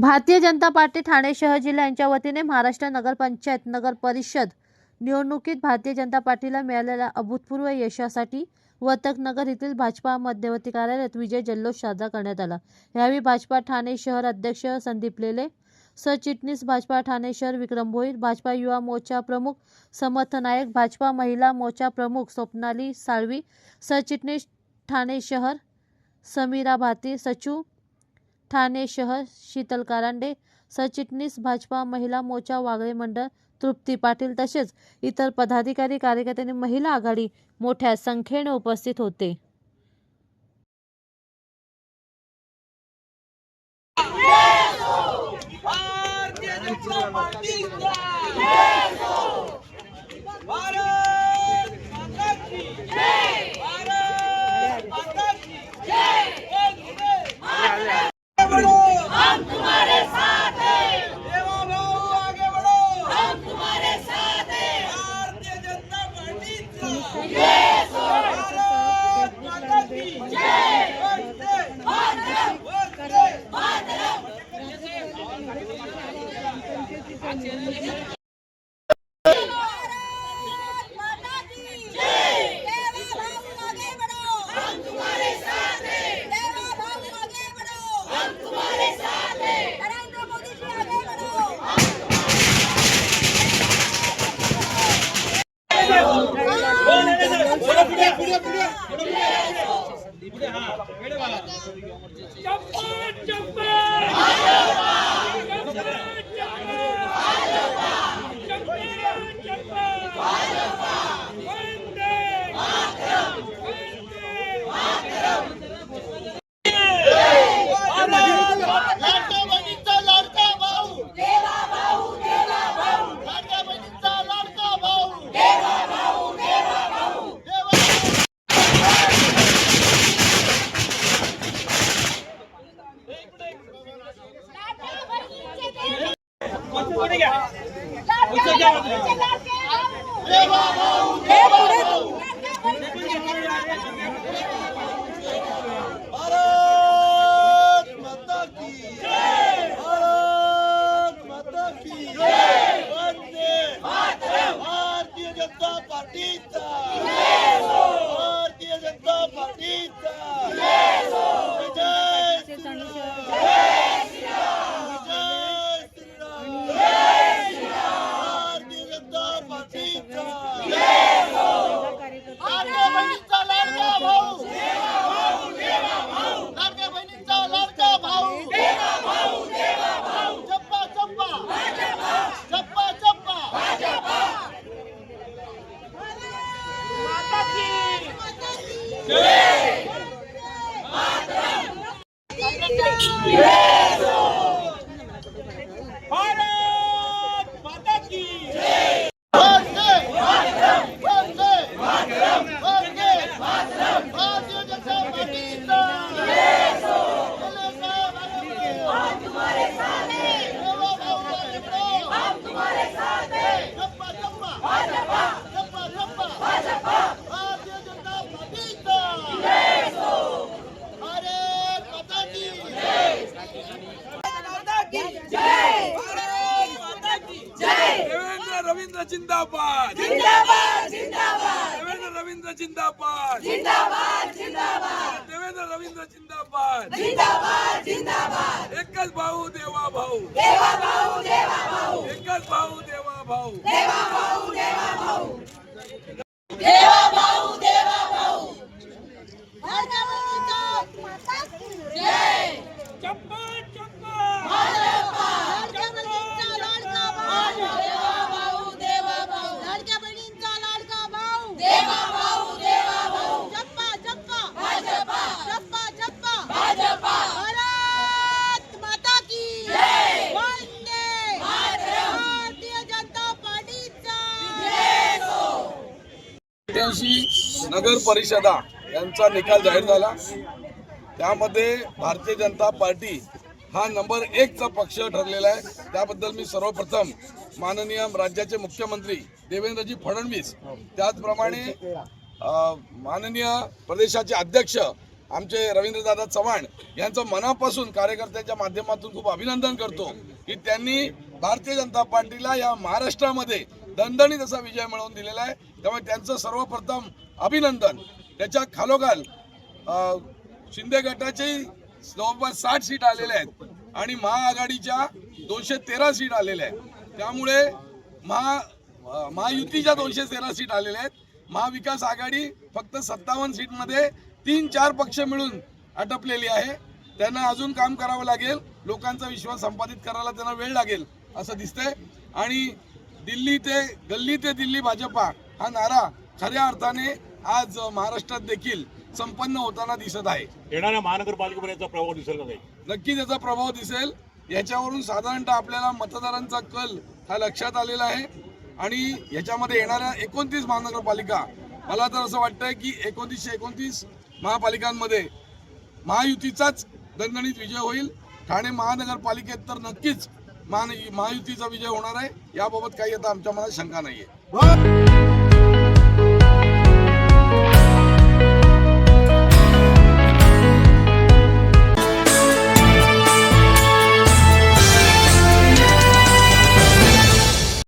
Bharatiya Janata party Thane शहर जिल्हा यांच्या वतीने महाराष्ट्र नगरपंचायत नगर परिषद निवडणुकीत भारतीय जनता पार्टीला मिळालेल्या अभूतपूर्व यशासाठी वर्तकनगर येथील भाजपा मध्यवर्ती कार्यालयात विजय जल्लोष साजरा करण्यात आला। यावेळी भाजपा ठाणे शहर अध्यक्ष संदीप लेले, सरचिटणीस भाजपा ठाणे शहर विक्रम भोईर, भाजपा युवा मोर्चा प्रमुख समर्थ नायक, भाजपा महिला मोर्चा प्रमुख स्वप्नाली साळवी, सरचिटणीस ठाणे शहर समीरा भारती, सचिव ठाणे शहर शीतल कारंडे, सरचिटणीस भाजपा महिला मोर्चा वागळे मंडळ तृप्ती पाटील तसेच इतर पदाधिकारी कार्यकर्त्यांनी महिला आघाडी मोठ्या संख्येने उपस्थित होते। हम तुम्हारे साथ हैं, देवा भाऊ आगे बढ़ो, हम तुम्हारे साथ हैं, भारतीय जनता पार्टी जय हो, भारत माता की जय, वंदे मातरम, वंदे मातरम। रवींद्र जिंदाबाद जिंदाबाद जिंदाबाद, देवेंद्र रवींद्र जिंदाबाद जिंदाबाद जिंदाबाद, देवेंद्र रवींद्र जिंदाबाद जिंदाबाद जिंदाबाद, एकच भाऊ देवा भाऊ, देवा भाऊ देवा भाऊ, एकच भाऊ देवा भाऊ, देवा भाऊ देवा भाऊ, देवा भाऊ देवा भाऊ, भारत माता की जय। चप्पा चप्पा भाजपा, लाडक्या बहिणींचा लाडका भाऊ, देवा भाऊ देवा भाऊ, लाडक्या बहिणींचा लाडका भाऊ, देवा भाऊ देवा भाऊ, जप्पा जप्पा भाजपा, जप्पा जप्पा भाजपा, भारत माता की जय, वंदे मातरम, भारतीय जनता पार्टीचा जय हो। 88 नगर परिषदा यांचा निकाल जाहीर झाला। त्यामध्ये भारतीय जनता पार्टी हा नंबर 1 चा पक्ष ठरलेला आहे। त्याबद्दल मी सर्वप्रथम माननीय राज्याचे मुख्यमंत्री देवेंद्रजी फडणवीस, त्याचप्रमाणे माननीय प्रदेशाचे अध्यक्ष आमचे रवींद्रदादा चव्हाण यांचं मनापासून कार्यकर्त्यांच्या माध्यमातून खूप अभिनंदन करतो की त्यांनी भारतीय जनता पार्टीला या महाराष्ट्रामध्ये दणदणीत असा विजय मिळवून दिलेला आहे। त्यामुळे त्यांचं सर्वप्रथम अभिनंदन। त्याच्या खालोखाल शिंदे गटाचे जवळपास 60 सीट आलेले आहेत आणि महाआघाडीच्या 213 सीट आलेल्या आहेत। त्यामुळे महायुतीच्या 213 सीट आलेल्या आहेत। महाविकास आघाडी फक्त 57 सीटमध्ये 3-4 पक्ष मिळून अटपलेली आहे। त्यांना अजून काम करावं लागेल, लोकांचा विश्वास संपादित करायला त्यांना वेळ लागेल असं दिसतंय। आणि दिल्ली ते गल्ली ते दिल्ली भाजपा हा नारा खऱ्या अर्थाने आज महाराष्ट्रात देखील संपन्न होताना दिसत आहे। येणाऱ्या महानगरपालिकेवर याचा प्रभाव दिसेल का? काही नक्कीच याचा प्रभाव दिसेल। याच्यावरून साधारणतः आपल्याला मतदारांचा कल हा लक्षात आलेला आहे आणि याच्यामध्ये येणाऱ्या 29 महानगरपालिका मला तर असं वाटतंय की 2929 महापालिकांमध्ये महायुतीचाच दणदणीत विजय होईल। ठाणे महानगरपालिकेत तर नक्कीच महायुतीचा विजय होणार आहे, याबाबत काही आता आमच्या मनात शंका नाहीये।